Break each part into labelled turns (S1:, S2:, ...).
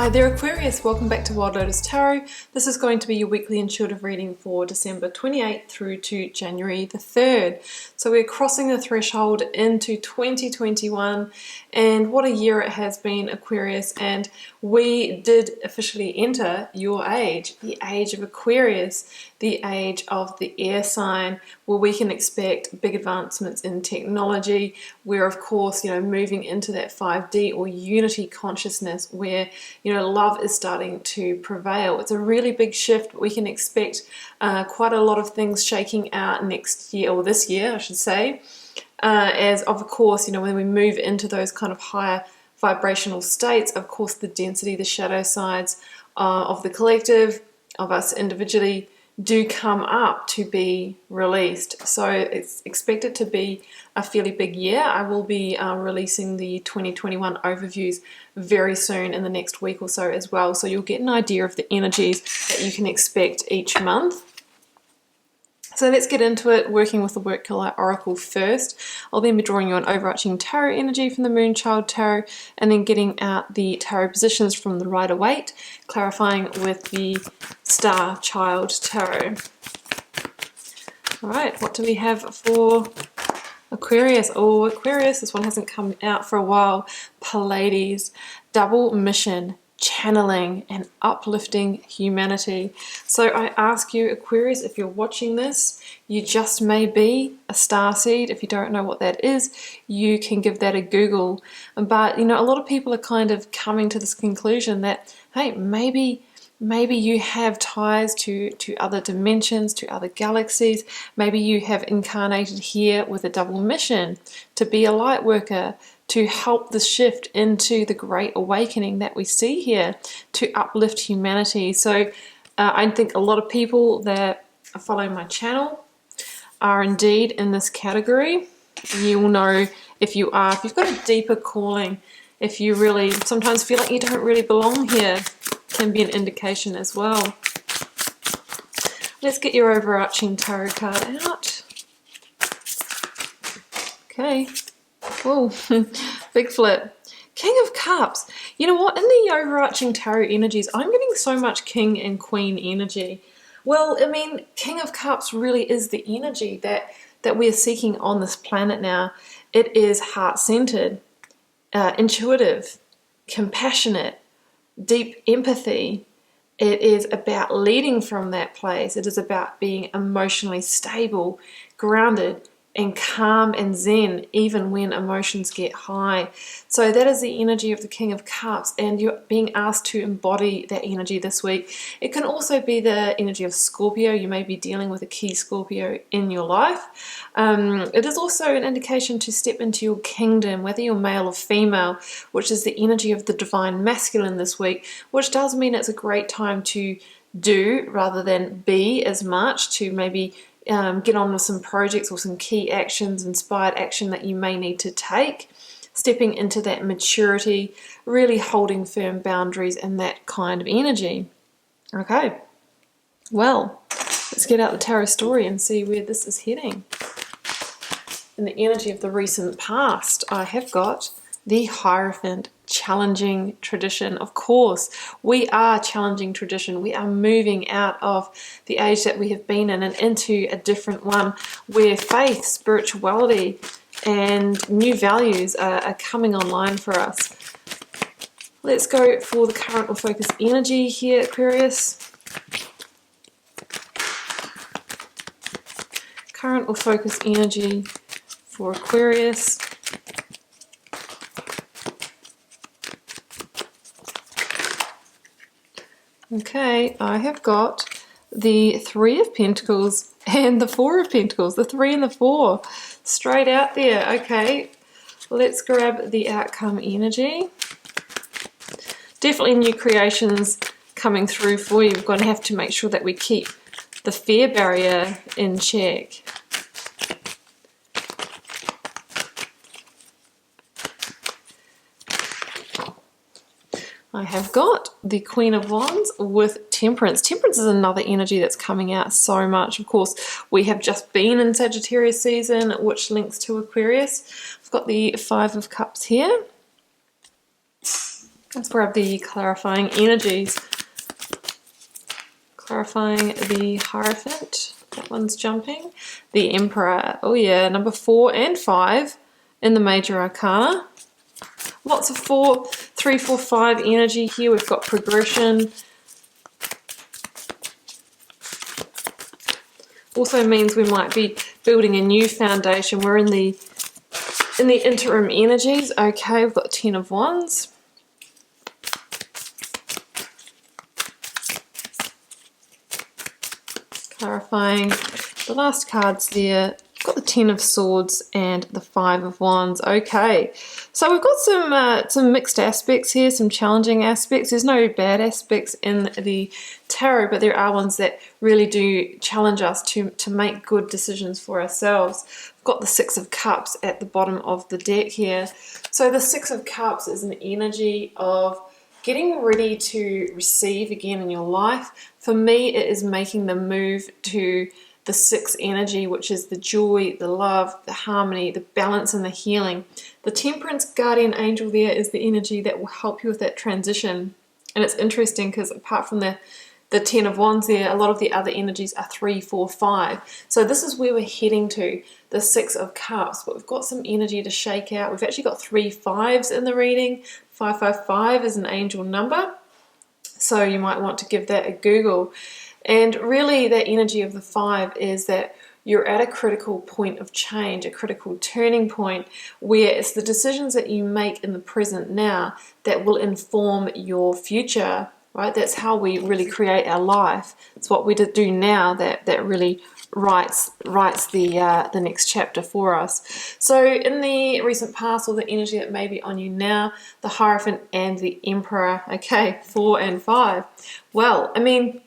S1: Hi there Aquarius, welcome back to Wild Lotus Tarot. This is going to be your weekly intuitive reading for December 28th through to January the 3rd. So we're crossing the threshold into 2021 and what a year it has been, Aquarius, and we did officially enter your age, the age of Aquarius, the age of the air sign, where we can expect big advancements in technology, where of course, moving into that 5D or unity consciousness where love is starting to prevail. It's a really big shift. We can expect quite a lot of things shaking out next year, or this year, I should say, as of course, when we move into those kind of higher vibrational states, of course, the density, the shadow sides of the collective, of us individually, do come up to be released. So it's expected to be a fairly big year. I will be releasing the 2021 overviews very soon in the next week or so as well. So you'll get an idea of the energies that you can expect each month. So let's get into it, working with the Work Killer Oracle first. I'll then be drawing you an overarching tarot energy from the Moonchild Tarot, and then getting out the tarot positions from the Rider-Waite, clarifying with the Star Child Tarot. Alright, what do we have for Aquarius? Oh, Aquarius, this one hasn't come out for a while. Pleiades, double mission, channeling and uplifting humanity. So I ask you, Aquarius, if you're watching this, you just may be a starseed. If you don't know what that is, you can give that a Google. But a lot of people are kind of coming to this conclusion that, hey, maybe you have ties to other dimensions, to other galaxies. Maybe you have incarnated here with a double mission to be a light worker, to help the shift into the great awakening that we see here, to uplift humanity. So I think a lot of people that are following my channel are indeed in this category. You will know if you've got a deeper calling, if you really sometimes feel like you don't really belong here, can be an indication as well. Let's get your overarching tarot card out. Okay. Oh, big flip. King of Cups. You know what? In the overarching tarot energies, I'm getting so much King and Queen energy. Well, I mean, King of Cups really is the energy that we're seeking on this planet now. It is heart-centered, intuitive, compassionate, deep empathy. It is about leading from that place. It is about being emotionally stable, grounded, and calm and zen, even when emotions get high. So that is the energy of the King of Cups, and you're being asked to embody that energy this week. It can also be the energy of Scorpio. You may be dealing with a key Scorpio in your life. It is also an indication to step into your kingdom, whether you're male or female, which is the energy of the divine masculine this week, which does mean it's a great time to do rather than be as much, to maybe get on with some projects or some key actions, inspired action that you may need to take, stepping into that maturity, really holding firm boundaries and that kind of energy. Okay, well, let's get out the tarot story and see where this is heading. In the energy of the recent past, I have got the Hierophant, challenging tradition. Of course, we are challenging tradition. We are moving out of the age that we have been in and into a different one where faith, spirituality, and new values are coming online for us. Let's go for the current or focus energy here, Aquarius. Current or focus energy for Aquarius. Okay, I have got the Three of Pentacles and the Four of Pentacles, the 3 and the 4, straight out there. Okay, let's grab the outcome energy. Definitely new creations coming through for you. We're going to have to make sure that we keep the fear barrier in check. I have got the Queen of Wands with Temperance. Temperance is another energy that's coming out so much. Of course, we have just been in Sagittarius season, which links to Aquarius. I've got the Five of Cups here. Let's grab the clarifying energies. Clarifying the Hierophant. That one's jumping. The Emperor. Oh yeah, number 4 and 5 in the Major Arcana. Lots of 4, 3, 4, 5 energy here. We've got progression. Also means we might be building a new foundation. We're in the interim energies. Okay, we've got 10 of Wands. Clarifying the last cards there. We've got the 10 of Swords and the 5 of Wands. Okay, so we've got some mixed aspects here, some challenging aspects. There's no bad aspects in the tarot, but there are ones that really do challenge us to make good decisions for ourselves. We've got the 6 of Cups at the bottom of the deck here. So the 6 of Cups is an energy of getting ready to receive again in your life. For me, it is making the move to the 6 energy, which is the joy, the love, the harmony, the balance, and the healing. The Temperance Guardian Angel there is the energy that will help you with that transition. And it's interesting because apart from the 10 of Wands there, a lot of the other energies are 3, 4, 5. So this is where we're heading to, the 6 of Cups. But we've got some energy to shake out. We've actually got 3 5s in the reading. 555 is an angel number. So you might want to give that a Google. And really that energy of the 5 is that you're at a critical point of change, a critical turning point, where it's the decisions that you make in the present now that will inform your future, right? That's how we really create our life. It's what we do now that really writes the next chapter for us. So in the recent past, or the energy that may be on you now, the Hierophant and the Emperor. Okay, 4 and 5. Well, I mean,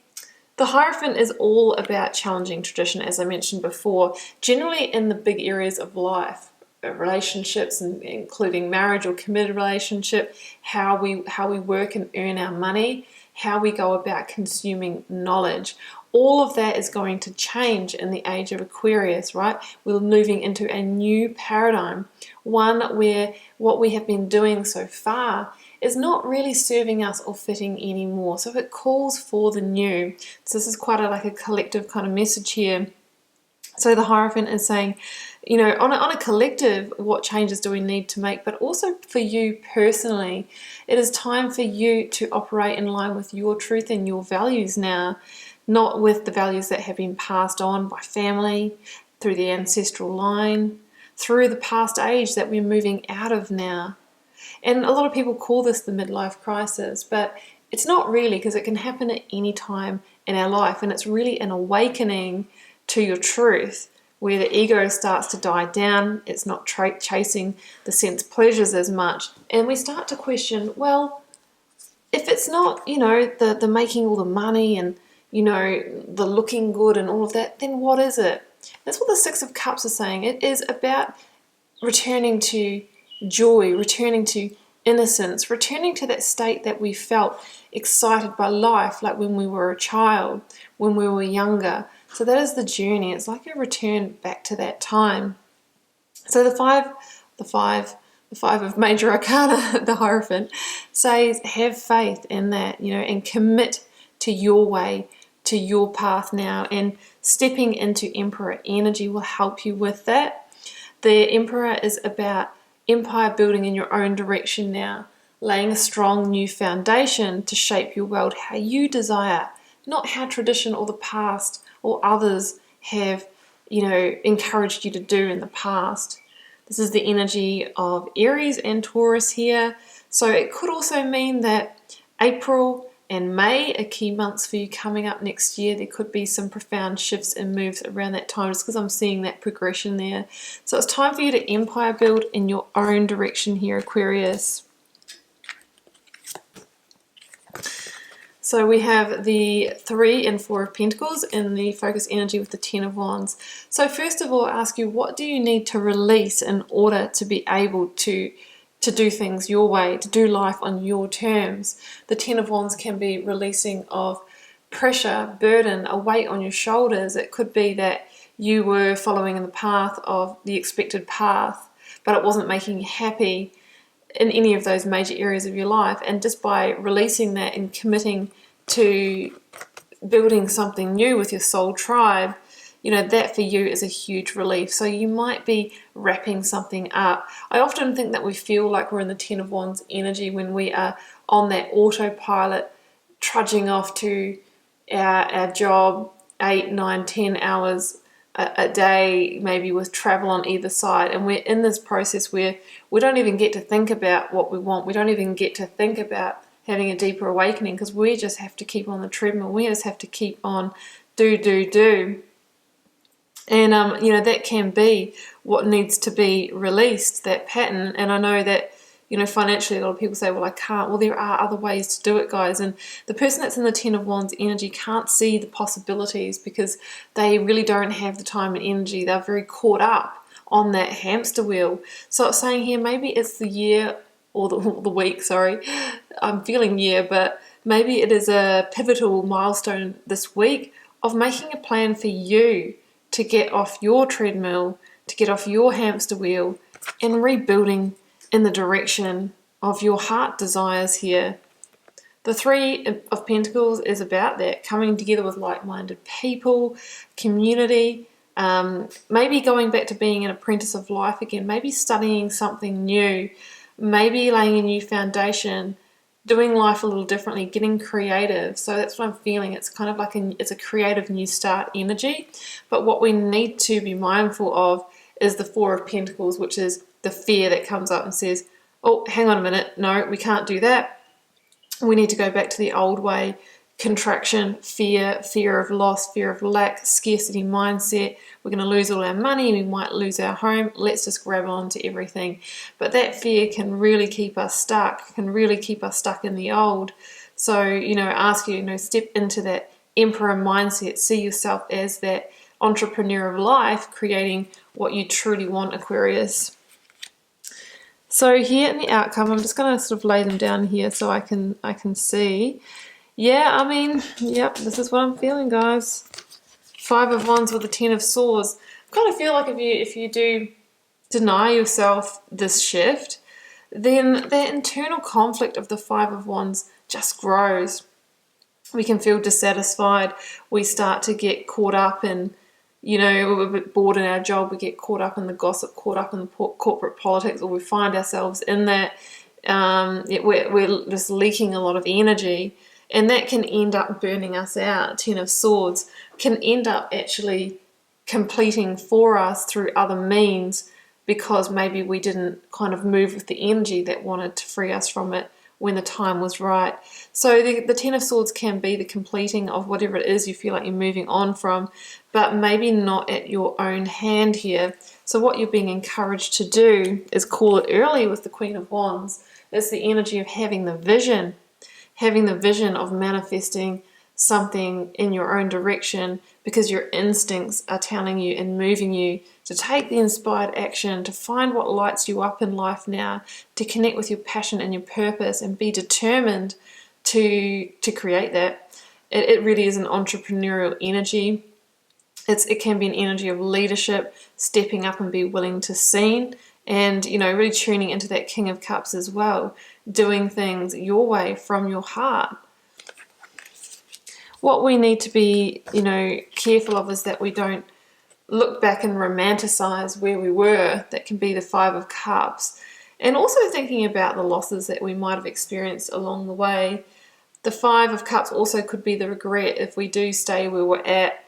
S1: the Hierophant is all about challenging tradition, as I mentioned before, generally in the big areas of life, relationships, including marriage or committed relationship, how we work and earn our money, how we go about consuming knowledge. All of that is going to change in the age of Aquarius, right? We're moving into a new paradigm, one where what we have been doing so far is not really serving us or fitting anymore. So it calls for the new. So this is quite like a collective kind of message here. So the Hierophant is saying, you know, on a collective, what changes do we need to make? But also for you personally, it is time for you to operate in line with your truth and your values now, not with the values that have been passed on by family, through the ancestral line, through the past age that we're moving out of now. And a lot of people call this the midlife crisis, but it's not really, because it can happen at any time in our life. And it's really an awakening to your truth, where the ego starts to die down. It's not chasing the sense pleasures as much. And we start to question, well, if it's not, you know, the making all the money and, you know, the looking good and all of that, then what is it? That's what the 6 of Cups is saying. It is about returning to joy, returning to innocence, returning to that state that we felt excited by life, like when we were a child, when we were younger. So that is the journey. It's like a return back to that time. So the five of Major Arcana, the Hierophant, says have faith in that, you know, and commit to your way, to your path now. And stepping into Emperor energy will help you with that. The Emperor is about empire building in your own direction now, laying a strong new foundation to shape your world how you desire, not how tradition or the past or others have, you know, encouraged you to do in the past. This is the energy of Aries and Taurus here. So it could also mean that April and May are key months for you coming up next year. There could be some profound shifts and moves around that time, just because I'm seeing that progression there. So it's time for you to empire build in your own direction here, Aquarius. So we have the 3 and 4 of Pentacles in the focus energy with the 10 of Wands. So first of all, I ask you, what do you need to release in order to be able to do things your way, to do life on your terms? The 10 of Wands can be releasing of pressure, burden, a weight on your shoulders. It could be that you were following in the path of the expected path, but it wasn't making you happy. in any of those major areas of your life. And just by releasing that and committing to building something new with your soul tribe, that for you is a huge relief. So you might be wrapping something up. I often think that we feel like we're in the Ten of Wands energy when we are on that autopilot, trudging off to our job 8, 9, 10 hours a day, maybe with travel on either side. And we're in this process where we don't even get to think about what we want. We don't even get to think about having a deeper awakening, because we just have to keep on the treadmill. We just have to keep on do. And, that can be what needs to be released, that pattern. And I know that, financially, a lot of people say, well, I can't. Well, there are other ways to do it, guys. And the person that's in the Ten of Wands energy can't see the possibilities because they really don't have the time and energy. They're very caught up on that hamster wheel. So it's saying here, maybe it's the year or the week, sorry. I'm feeling year, but maybe it is a pivotal milestone this week of making a plan for you to get off your treadmill, to get off your hamster wheel, and rebuilding in the direction of your heart desires here. The Three of Pentacles is about that, coming together with like-minded people, community, maybe going back to being an apprentice of life again, maybe studying something new, maybe laying a new foundation, doing life a little differently, getting creative. So that's what I'm feeling. It's kind of like it's a creative new start energy. But what we need to be mindful of is the Four of Pentacles, which is the fear that comes up and says, oh, hang on a minute. No, we can't do that. We need to go back to the old way. Contraction, fear of loss, fear of lack, scarcity mindset. We're going to lose all our money. We might lose our home. Let's just grab on to everything. But that fear can really keep us stuck, can really keep us stuck in the old. So, ask you, step into that emperor mindset. See yourself as that entrepreneur of life, creating what you truly want, Aquarius. So here in the outcome, I'm just going to sort of lay them down here so I can see. Yeah, yep, this is what I'm feeling, guys. Five of Wands with the Ten of Swords. I kind of feel like if you do deny yourself this shift, then the internal conflict of the Five of Wands just grows. We can feel dissatisfied. We start to get caught up in, we're a bit bored in our job. We get caught up in the gossip, caught up in the corporate politics, or we find ourselves in that. We're just leaking a lot of energy. And that can end up burning us out. Ten of Swords can end up actually completing for us through other means because maybe we didn't kind of move with the energy that wanted to free us from it when the time was right. So the Ten of Swords can be the completing of whatever it is you feel like you're moving on from, but maybe not at your own hand here. So what you're being encouraged to do is call it early with the Queen of Wands. It's the energy of having the vision of manifesting something in your own direction because your instincts are telling you and moving you to take the inspired action, to find what lights you up in life now, to connect with your passion and your purpose and be determined to create that. It really is an entrepreneurial energy. It can be an energy of leadership, stepping up and be willing to seen, and really tuning into that King of Cups as well, doing things your way from your heart. What we need to be careful of is that we don't look back and romanticize where we were. That can be the Five of Cups, and also thinking about the losses that we might have experienced along the way. The Five of Cups also could be the regret if we do stay where we're at,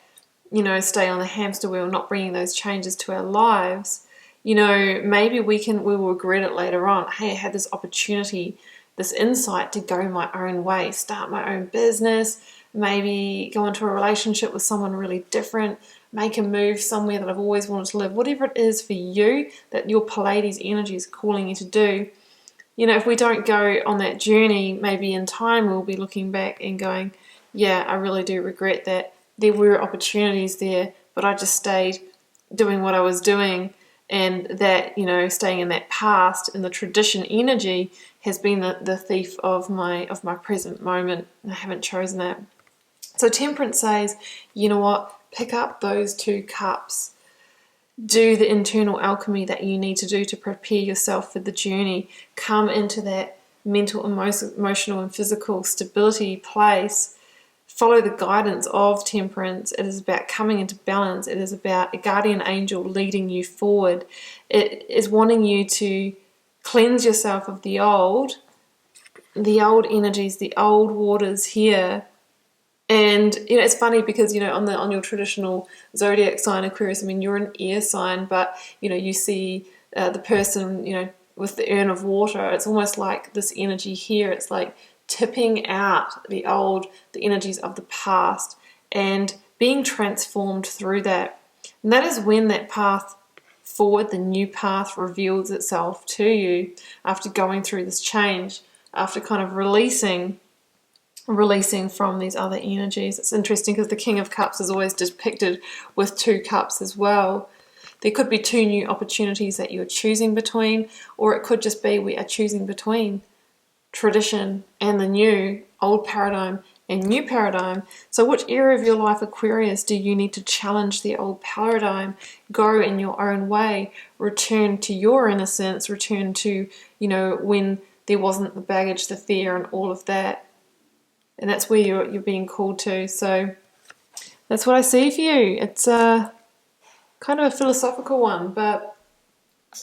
S1: stay on the hamster wheel, not bringing those changes to our lives. Maybe we will regret it later on. Hey, I had this opportunity, this insight to go my own way, start my own business, maybe go into a relationship with someone really different, make a move somewhere that I've always wanted to live. Whatever it is for you that your Pleiades energy is calling you to do, if we don't go on that journey, maybe in time we'll be looking back and going, yeah, I really do regret that. There were opportunities there, but I just stayed doing what I was doing. And that, staying in that past and the tradition energy has been the thief of my present moment. I haven't chosen that. So Temperance says, you know what? Pick up those two cups. do the internal alchemy that you need to do to prepare yourself for the journey. Come into that mental, emotional, and physical stability place. Follow the guidance of temperance. It is about coming into balance. It is about a guardian angel leading you forward. It is wanting you to cleanse yourself of the old energies, the old waters here. And it's funny because on your traditional zodiac sign, Aquarius, I mean, you're an air sign, but you see the person with the urn of water. It's almost like this energy here. It's like tipping out the energies of the past and being transformed through that. And that is when that path forward, the new path, reveals itself to you after going through this change, after kind of releasing from these other energies. It's interesting because the King of Cups is always depicted with 2 cups as well. There could be 2 new opportunities that you're choosing between, or it could just be we are choosing between tradition and the new, old paradigm and new paradigm. So which area of your life, Aquarius, do you need to challenge the old paradigm, go in your own way, return to your innocence, return to, when there wasn't the baggage, the fear and all of that. And that's where you're being called to. So that's what I see for you. It's kind of a philosophical one, but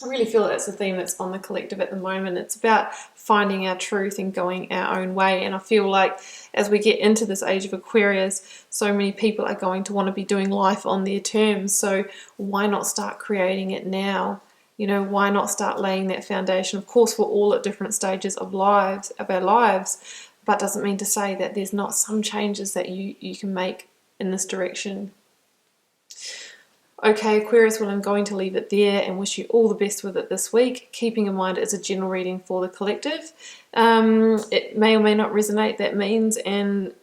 S1: I really feel that's the theme that's on the collective at the moment. It's about finding our truth and going our own way. And I feel like as we get into this age of Aquarius, so many people are going to want to be doing life on their terms. So why not start creating it now? Why not start laying that foundation? Of course, we're all at different stages of our lives, but doesn't mean to say that there's not some changes that you can make in this direction. Okay, Aquarius, well, I'm going to leave it there and wish you all the best with it this week, keeping in mind it's a general reading for the collective. It may or may not resonate, that means, and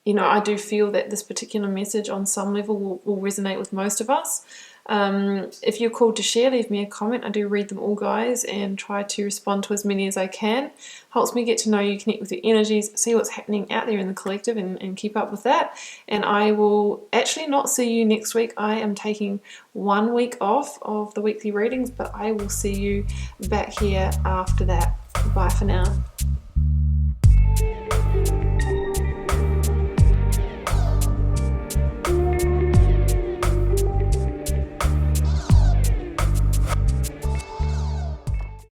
S1: I do feel that this particular message on some level will resonate with most of us. If you're called to share, leave me a comment. I do read them all, guys, and try to respond to as many as I can. Helps me get to know you, connect with your energies, see what's happening out there in the collective, and keep up with that. And I will actually not see you next week. I am taking 1 week off of the weekly readings, but I will see you back here after that. Bye for now.